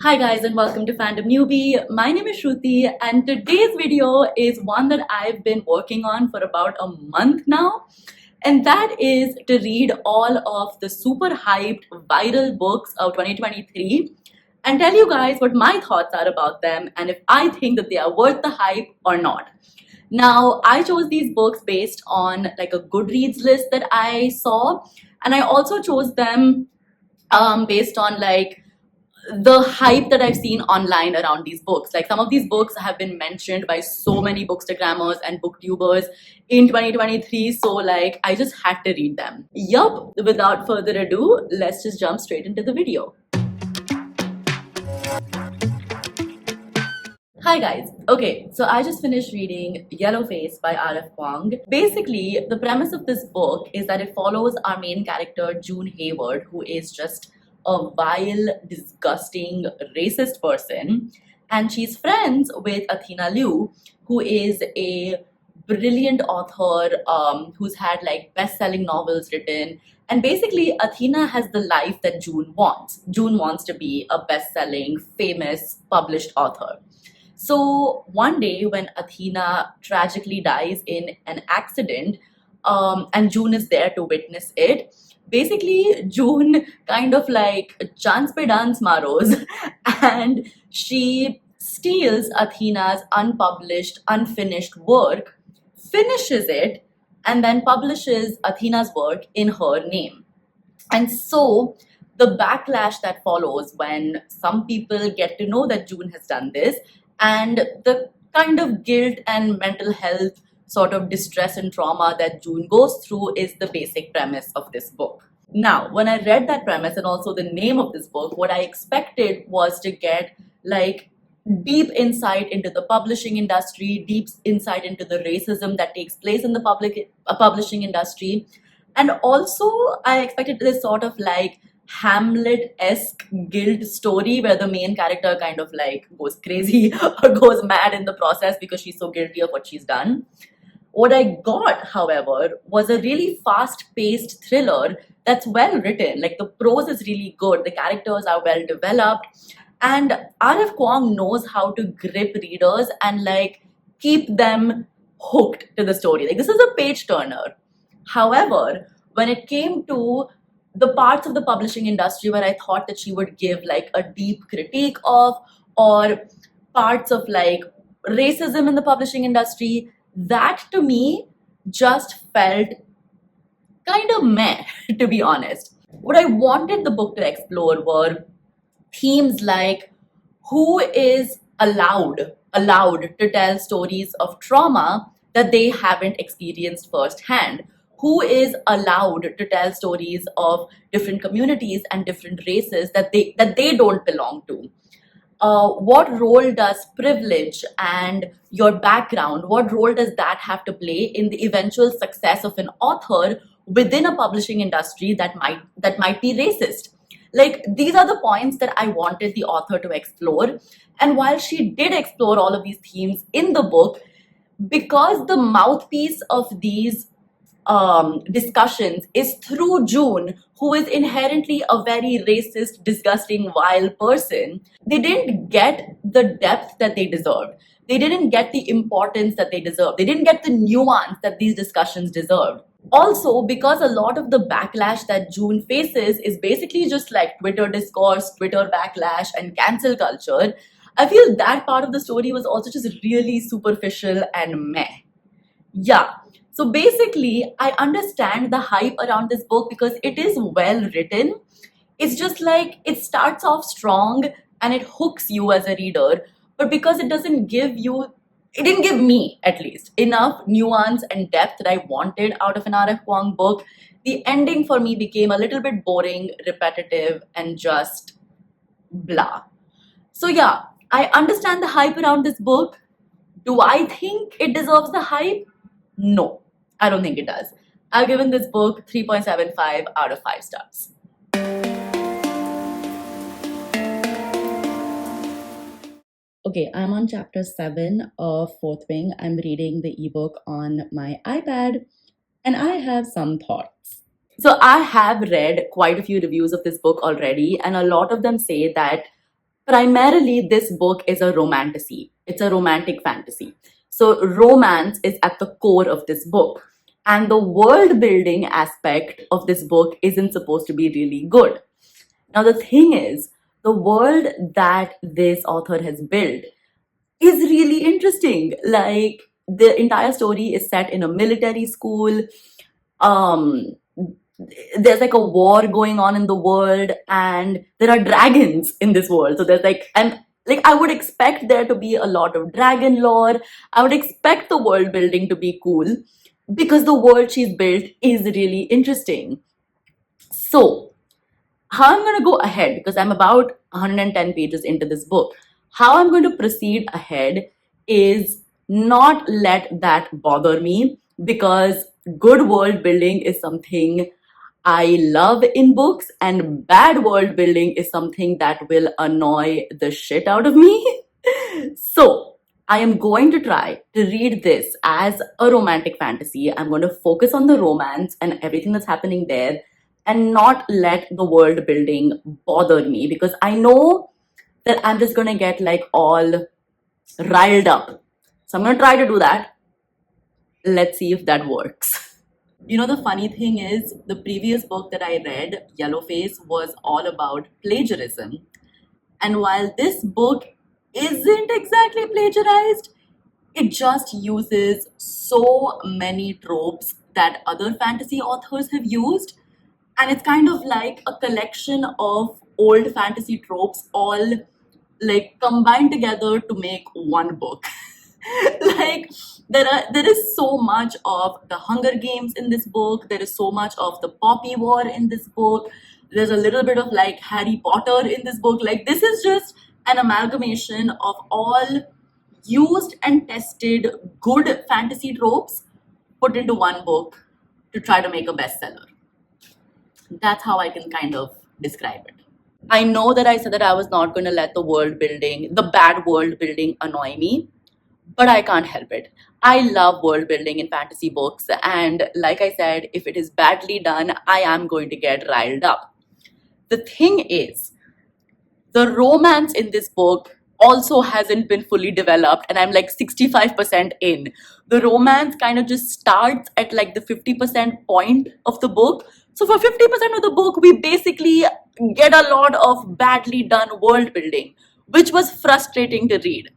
Hi guys and welcome to Fandom Newbie. My name is Shruti and today's video is one that I've been working on for about a month now, and that is to read all of the super hyped viral books of 2023 and tell you guys what my thoughts are about them and if I think that they are worth the hype or not. Now, I chose these books based on like a Goodreads list that I saw, and I also chose them based on like the hype that I've seen online around these books. Like some of these books have been mentioned by so many bookstagrammers and booktubers in 2023. So like I just had to read them. Yup, without further ado, let's just jump straight into the video. Hi guys. Okay, so I just finished reading Yellowface by R.F. Kuang. Basically, the premise of this book is that it follows our main character, June Hayward, who is just a vile, disgusting, racist person. And she's friends with Athena Liu, who is a brilliant author who's had like best-selling novels written. And basically, Athena has the life that June wants. June wants to be a best-selling, famous, published author. So one day when Athena tragically dies in an accident, and June is there to witness it, basically June kind of like chance pe dance maros and she steals Athena's unpublished, unfinished work, finishes it, and then publishes Athena's work in her name. And so the backlash that follows when some people get to know that June has done this, and the kind of guilt and mental health sort of distress and trauma that June goes through is the basic premise of this book. Now, when I read that premise and also the name of this book, what I expected was to get like deep insight into the publishing industry, deep insight into the racism that takes place in the publishing industry. And also, I expected this sort of like Hamlet-esque guilt story where the main character kind of like goes crazy or goes mad in the process because she's so guilty of what she's done. What I got, however, was a really fast-paced thriller that's well written. Like the prose is really good, the characters are well developed, and R.F. Kuang knows how to grip readers and like keep them hooked to the story. Like this is a page turner. However, when it came to the parts of the publishing industry where I thought that she would give like a deep critique of, or parts of like racism in the publishing industry, that to me just felt kind of meh, to be honest. What I wanted the book to explore were themes like who is allowed to tell stories of trauma that they haven't experienced firsthand, who is allowed to tell stories of different communities and different races that they don't belong to. What role does privilege and your background, what role does that have to play in the eventual success of an author within a publishing industry that might be racist? Like these are the points that I wanted the author to explore. And while she did explore all of these themes in the book, because the mouthpiece of these discussions is through June, who is inherently a very racist, disgusting, vile person, they didn't get the depth that they deserved. They didn't get the importance that they deserved. They didn't get the nuance that these discussions deserved. Also, because a lot of the backlash that June faces is basically just like Twitter discourse, Twitter backlash, and cancel culture, I feel that part of the story was also just really superficial and meh. Yeah. So basically, I understand the hype around this book because it is well written. It's just like it starts off strong and it hooks you as a reader, but because it didn't give me at least enough nuance and depth that I wanted out of an R.F. Kuang book, the ending for me became a little bit boring, repetitive, and just blah. So yeah, I understand the hype around this book. Do I think it deserves the hype? No, I don't think it does. I've given this book 3.75 out of 5 stars. Okay, I'm on chapter 7 of Fourth Wing. I'm reading the ebook on my iPad, and I have some thoughts. So I have read quite a few reviews of this book already, and a lot of them say that Primarily, this book is a romantasy. It's a romantic fantasy. So, romance is at the core of this book. And the world building aspect of this book isn't supposed to be really good. Now, the thing is, the world that this author has built is really interesting. Like, the entire story is set in a military school. Um, there's like a war going on in the world, and there are dragons in this world. So there's like, and like, I would expect there to be a lot of dragon lore. I would expect the world building to be cool because the world she's built is really interesting. So, how I'm going to go ahead, because I'm about 110 pages into this book, how I'm going to proceed ahead is not let that bother me, because good world building is something I love in books, and bad world building is something that will annoy the shit out of me. So, I am going to try to read this as a romantic fantasy. I'm going to focus on the romance and everything that's happening there and not let the world building bother me, because I know that I'm just going to get like all riled up. So, I'm going to try to do that. Let's see if that works. You know, the funny thing is, the previous book that I read, Yellowface, was all about plagiarism. And while this book isn't exactly plagiarized, it just uses so many tropes that other fantasy authors have used. And it's kind of like a collection of old fantasy tropes all like combined together to make one book. Like, there is so much of the Hunger Games in this book. There is so much of the Poppy War in this book. There's a little bit of like Harry Potter in this book. Like, this is just an amalgamation of all used and tested good fantasy tropes put into one book to try to make a bestseller. That's how I can kind of describe it. I know that I said that I was not going to let the bad world building annoy me, but I can't help it. I love world building in fantasy books, and like I said, if it is badly done, I am going to get riled up. The thing is, the romance in this book also hasn't been fully developed, and I'm like 65% in. The romance kind of just starts at like the 50% point of the book. So for 50% of the book, we basically get a lot of badly done world building, which was frustrating to read.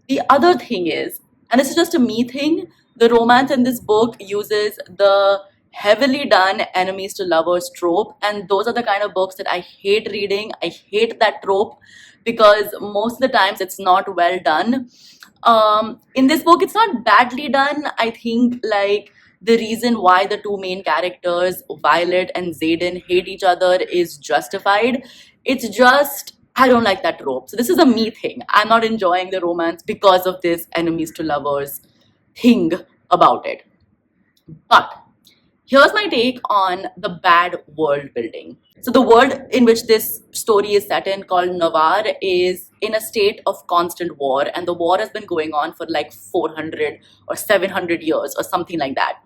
The other thing is, and this is just a me thing, the romance in this book uses the heavily done enemies to lovers trope, and those are the kind of books that I hate reading. I hate that trope because most of the times it's not well done. In this book, it's not badly done. I think like the reason why the two main characters, Violet and Xaden, hate each other is justified. It's just I don't like that trope. So this is a me thing. I'm not enjoying the romance because of this enemies to lovers thing about it. But here's my take on the bad world building. So the world in which this story is set in, called Navarre, is in a state of constant war, and the war has been going on for like 400 or 700 years or something like that.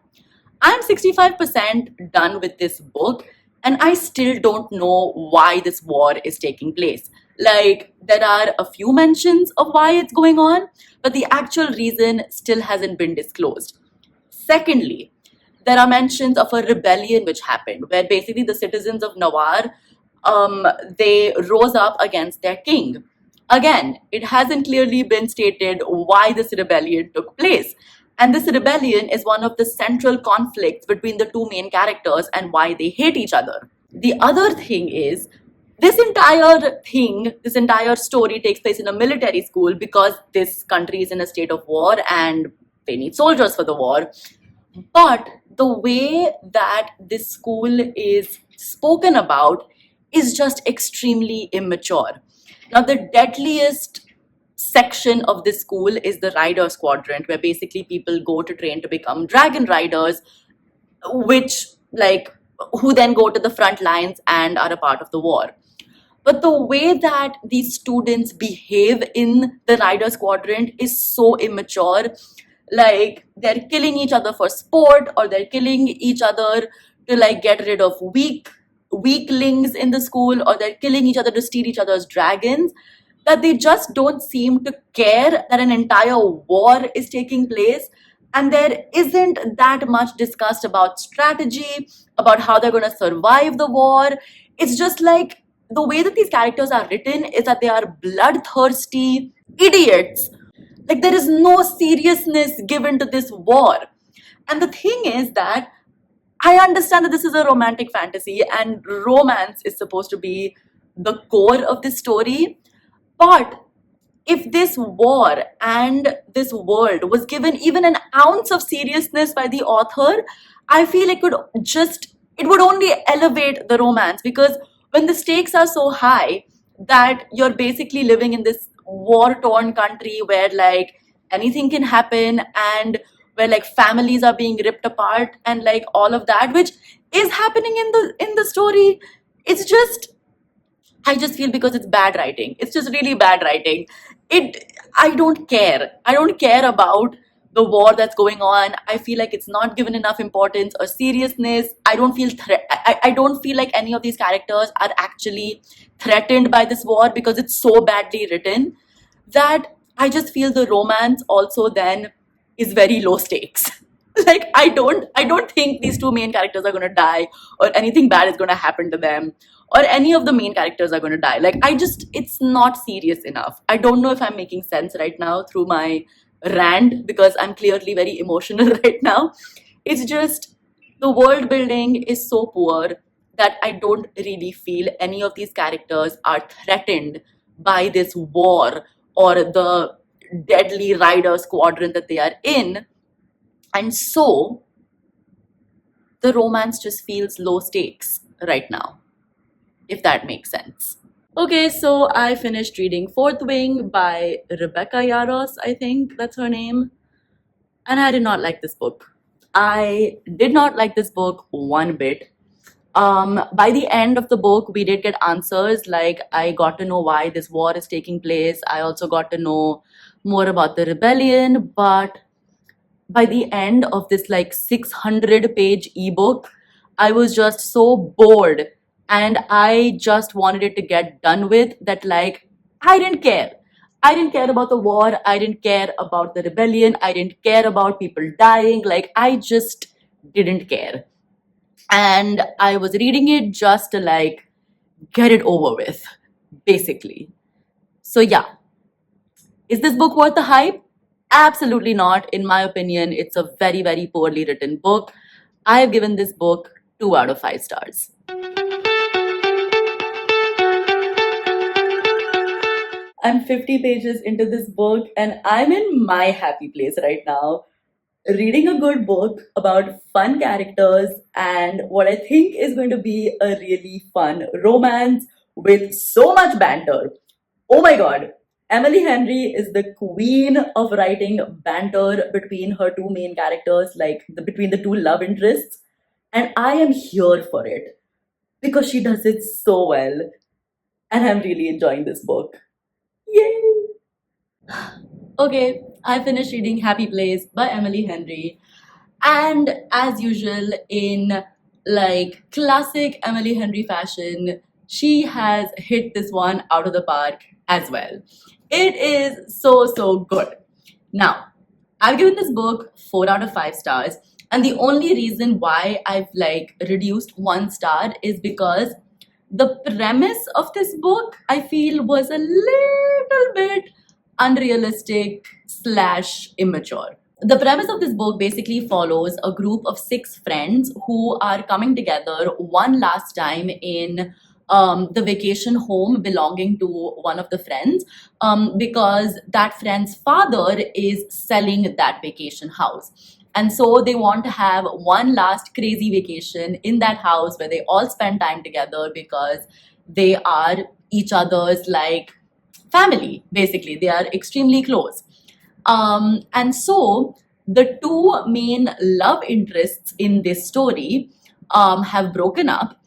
I'm 65% done with this book, and I still don't know why this war is taking place. Like, there are a few mentions of why it's going on, but the actual reason still hasn't been disclosed. Secondly, there are mentions of a rebellion which happened, where basically the citizens of Navarre, they rose up against their king. Again, it hasn't clearly been stated why this rebellion took place. And this rebellion is one of the central conflicts between the two main characters and why they hate each other. The other thing is, this entire story takes place in a military school because this country is in a state of war and they need soldiers for the war. But the way that this school is spoken about is just extremely immature. Now, the deadliest section of this school is the Riders Quadrant, where basically people go to train to become dragon riders, who then go to the front lines and are a part of the war. But the way that these students behave in the Riders Quadrant is so immature. Like, they're killing each other for sport, or they're killing each other to like get rid of weaklings in the school, or they're killing each other to steal each other's dragons. that they just don't seem to care that an entire war is taking place, and there isn't that much discussed about strategy, about how they're going to survive the war. It's just like the way that these characters are written is that they are bloodthirsty idiots. Like, there is no seriousness given to this war. And the thing is that I understand that this is a romantic fantasy and romance is supposed to be the core of this story. But if this war and this world was given even an ounce of seriousness by the author, I feel it would only elevate the romance, because when the stakes are so high that you're basically living in this war torn country where like anything can happen, and where like families are being ripped apart and like all of that, which is happening in the story, it's just, I just feel because it's bad writing. It's just really bad writing. I don't care. I don't care about the war that's going on. I feel like it's not given enough importance or seriousness. I don't feel like any of these characters are actually threatened by this war because it's so badly written that I just feel the romance also then is very low stakes. Like, I don't think these two main characters are going to die or anything bad is going to happen to them, or any of the main characters are going to die. Like, it's not serious enough. I don't know if I'm making sense right now through my rant, because I'm clearly very emotional right now. It's just the world building is so poor that I don't really feel any of these characters are threatened by this war or the deadly rider squadron that they are in. And so the romance just feels low stakes right now, if that makes sense. Okay, so I finished reading Fourth Wing by Rebecca Yarros, I think that's her name. And I did not like this book. I did not like this book one bit. By the end of the book, we did get answers. Like, I got to know why this war is taking place. I also got to know more about the rebellion. But by the end of this like 600-page ebook, I was just so bored and I just wanted it to get done with, that like I didn't care. I didn't care about the war. I didn't care about the rebellion. I didn't care about people dying. Like, I just didn't care. And I was reading it just to like get it over with, basically. So yeah, is this book worth the hype? Absolutely not. In my opinion, it's a very, very poorly written book. I've given this book 2 out of 5 stars. I'm 50 pages into this book and I'm in my happy place right now. Reading a good book about fun characters and what I think is going to be a really fun romance with so much banter. Oh my god, Emily Henry is the queen of writing banter between her two main characters, like between the two love interests. And I am here for it because she does it so well. And I'm really enjoying this book. Yay! Okay, I finished reading Happy Place by Emily Henry. And as usual, in like classic Emily Henry fashion, she has hit this one out of the park as well. It is so, so good. Now, I've given this book 4 out of 5 stars. And the only reason why I've like reduced 1 star is because the premise of this book, I feel, was a little bit unrealistic / immature. The premise of this book basically follows a group of 6 friends who are coming together one last time in the vacation home belonging to one of the friends, because that friend's father is selling that vacation house. And so they want to have one last crazy vacation in that house where they all spend time together because they are each other's like family, basically. They are extremely close. And so the two main love interests in this story have broken up,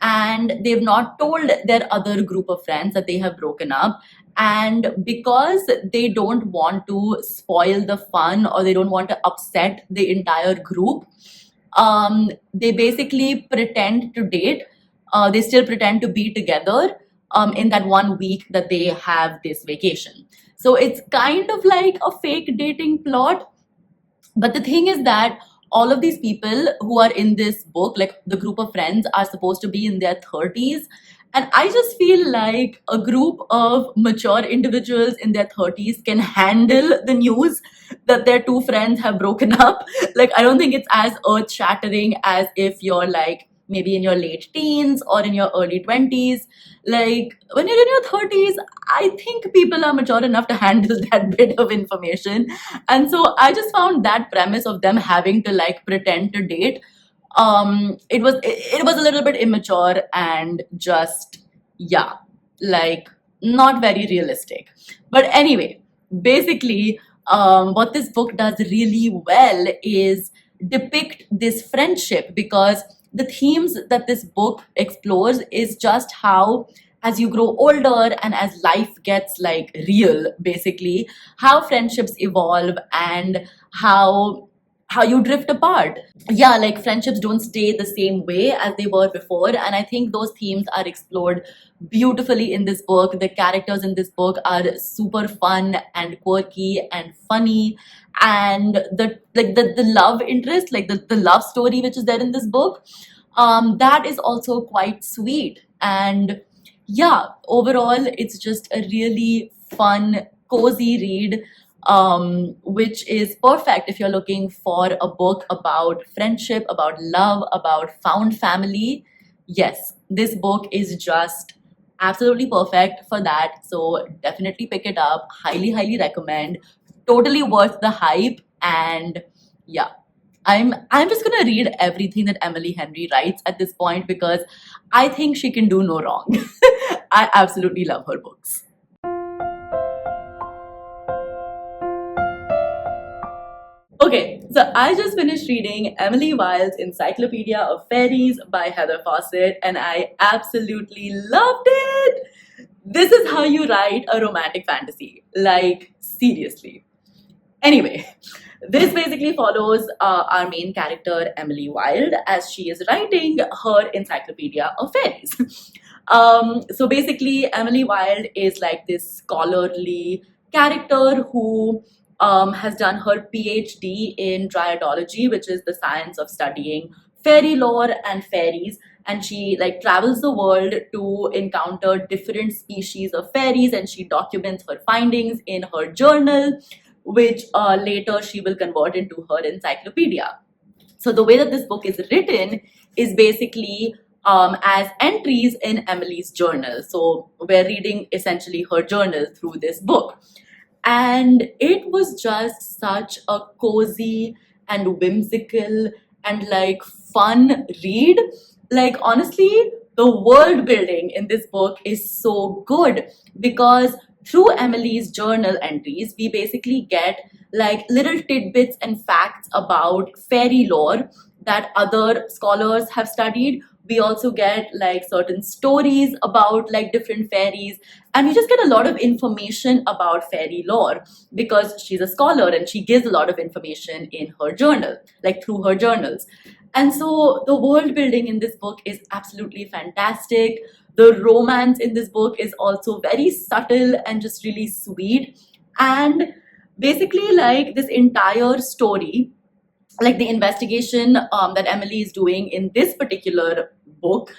and they've not told their other group of friends that they have broken up. And because they don't want to spoil the fun or they don't want to upset the entire group, they basically pretend to date. They still pretend to be together, in that 1 week that they have this vacation. So it's kind of like a fake dating plot. But the thing is that all of these people who are in this book, like the group of friends, are supposed to be in their 30s. And I just feel like a group of mature individuals in their 30s can handle the news that their two friends have broken up. Like, I don't think it's as earth shattering as if you're like maybe in your late teens or in your early 20s. Like, when you're in your 30s, I think people are mature enough to handle that bit of information. And so I just found that premise of them having to like pretend to date, it was a little bit immature and just, yeah, like not very realistic. But anyway, basically, what this book does really well is depict this friendship, because the themes that this book explores is just how, as you grow older and as life gets like real, basically how friendships evolve and how you drift apart. Yeah, like friendships don't stay the same way as they were before, and I think those themes are explored beautifully in this book. The characters in this book are super fun and quirky and funny, and the love interest, like the love story which is there in this book, that is also quite sweet. And yeah, overall it's just a really fun, cozy read, which is perfect if you're looking for a book about friendship, about love, about found family. Yes, this book is just absolutely perfect for that. So definitely pick it up. Highly, highly recommend. Totally worth the hype. And yeah, I'm just gonna read everything that Emily Henry writes at this point, because I think she can do no wrong. I absolutely love her books. Okay, so I just finished reading Emily Wilde's Encyclopedia of Fairies by Heather Fawcett, and I absolutely loved it. This is how you write a romantic fantasy. Like, seriously. Anyway, this basically follows our main character, Emily Wilde, as she is writing her Encyclopedia of Fairies. So basically, Emily Wilde is like this scholarly character who has done her PhD in dryadology, which is the science of studying fairy lore and fairies. And she like travels the world to encounter different species of fairies, and she documents her findings in her journal, which later she will convert into her encyclopedia. So the way that this book is written is basically as entries in Emily's journal. So we're reading essentially her journal through this book. And it was just such a cozy and whimsical and like fun read. Like, honestly, the world building in this book is so good, because through Emily's journal entries, we basically get like little tidbits and facts about fairy lore that other scholars have studied. We also get like certain stories about like different fairies, and we just get a lot of information about fairy lore because she's a scholar and she gives a lot of information in her journal, like through her journals. And so the world building in this book is absolutely fantastic. The romance in this book is also very subtle and just really sweet. And basically, like this entire story, like the investigation that Emily is doing in this particular book,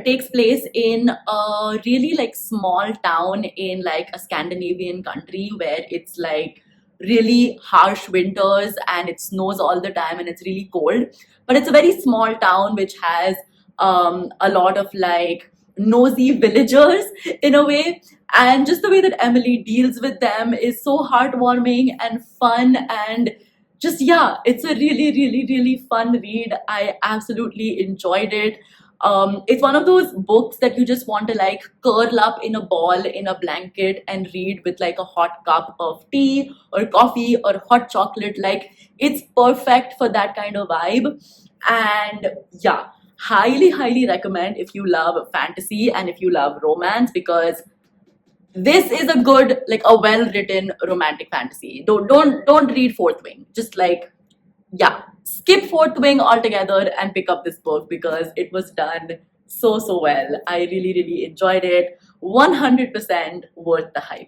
takes place in a really like small town in like a Scandinavian country where it's like really harsh winters and it snows all the time and it's really cold. But it's a very small town which has a lot of like nosy villagers in a way. And just the way that Emily deals with them is so heartwarming and fun, and just, yeah, it's a really, really, really fun read. I absolutely enjoyed it. It's one of those books that you just want to like curl up in a ball in a blanket and read with like a hot cup of tea or coffee or hot chocolate. Like, it's perfect for that kind of vibe. And yeah, highly, highly recommend if you love fantasy and if you love romance, because this is a good, like a well-written romantic fantasy. Don't read Fourth Wing. Just like, yeah, skip Fourth Wing altogether and pick up this book because it was done so well. I really enjoyed it. 100% worth the hype.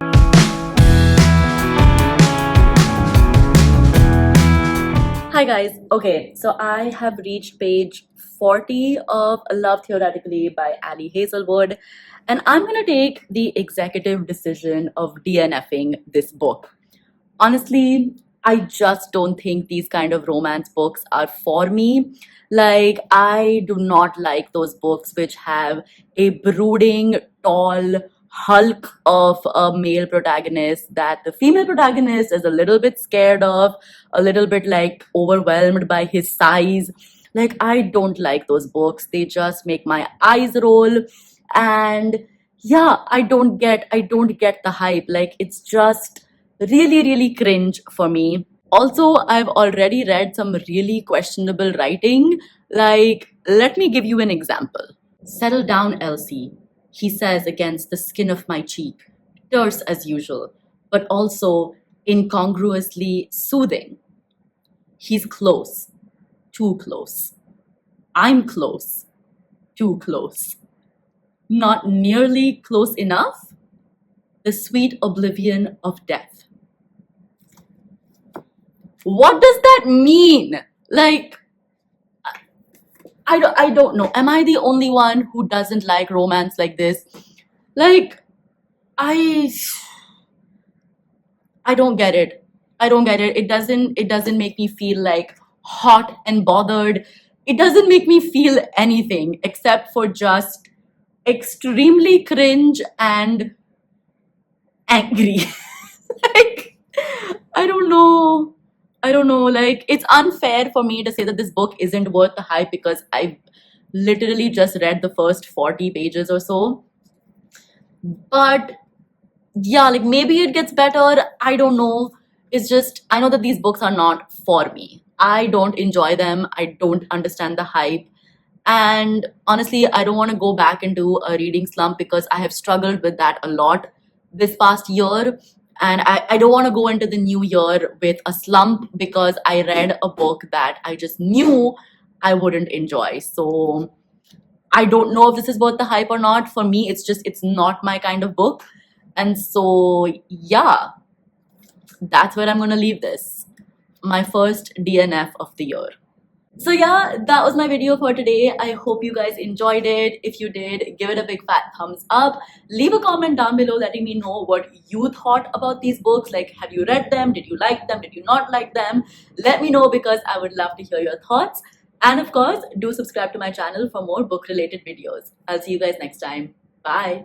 Hi guys. Okay, so I have reached page 40 of Love Theoretically by Ali Hazelwood, and I'm gonna take the executive decision of DNFing this book. Honestly, I just don't think these kind of romance books are for me. Like, I do not like those books which have a brooding, tall hulk of a male protagonist that the female protagonist is a little bit scared of, a little bit like overwhelmed by his size. Like, I don't like those books. They just make my eyes roll. And yeah, I don't get the hype. Like, it's just really cringe for me. Also, I've already read some really questionable writing. Like, let me give you an example. Settle down, Elsie, he says against the skin of my cheek, terse as usual, but also incongruously soothing. He's close, too close. I'm close, too close. Not nearly close enough. The sweet oblivion of death. What does that mean? Like, I don't know. Am I the only one who doesn't like romance like this? Like, I I don't get it. I don't get it. It doesn't make me feel like hot and bothered. It doesn't make me feel anything except for just extremely cringe and angry. Like, I don't know. I don't know. Like, it's unfair for me to say that this book isn't worth the hype because I literally just read the first 40 pages or so. But yeah, like maybe it gets better. I don't know. It's just, I know that these books are not for me. I don't enjoy them. I don't understand the hype. And honestly, I don't want to go back into a reading slump because I have struggled with that a lot this past year. And I don't want to go into the new year with a slump because I read a book that I just knew I wouldn't enjoy. So I don't know if this is worth the hype or not. For me, it's not my kind of book. And so, yeah, that's where I'm going to leave this. My first DNF of the year. So yeah, that was my video for today. I hope you guys enjoyed it. If you did, give it a big fat thumbs up. Leave a comment down below letting me know what you thought about these books. Like, have you read them? Did you like them? Did you not like them? Let me know because I would love to hear your thoughts. And of course, do subscribe to my channel for more book related videos. I'll see you guys next time. Bye.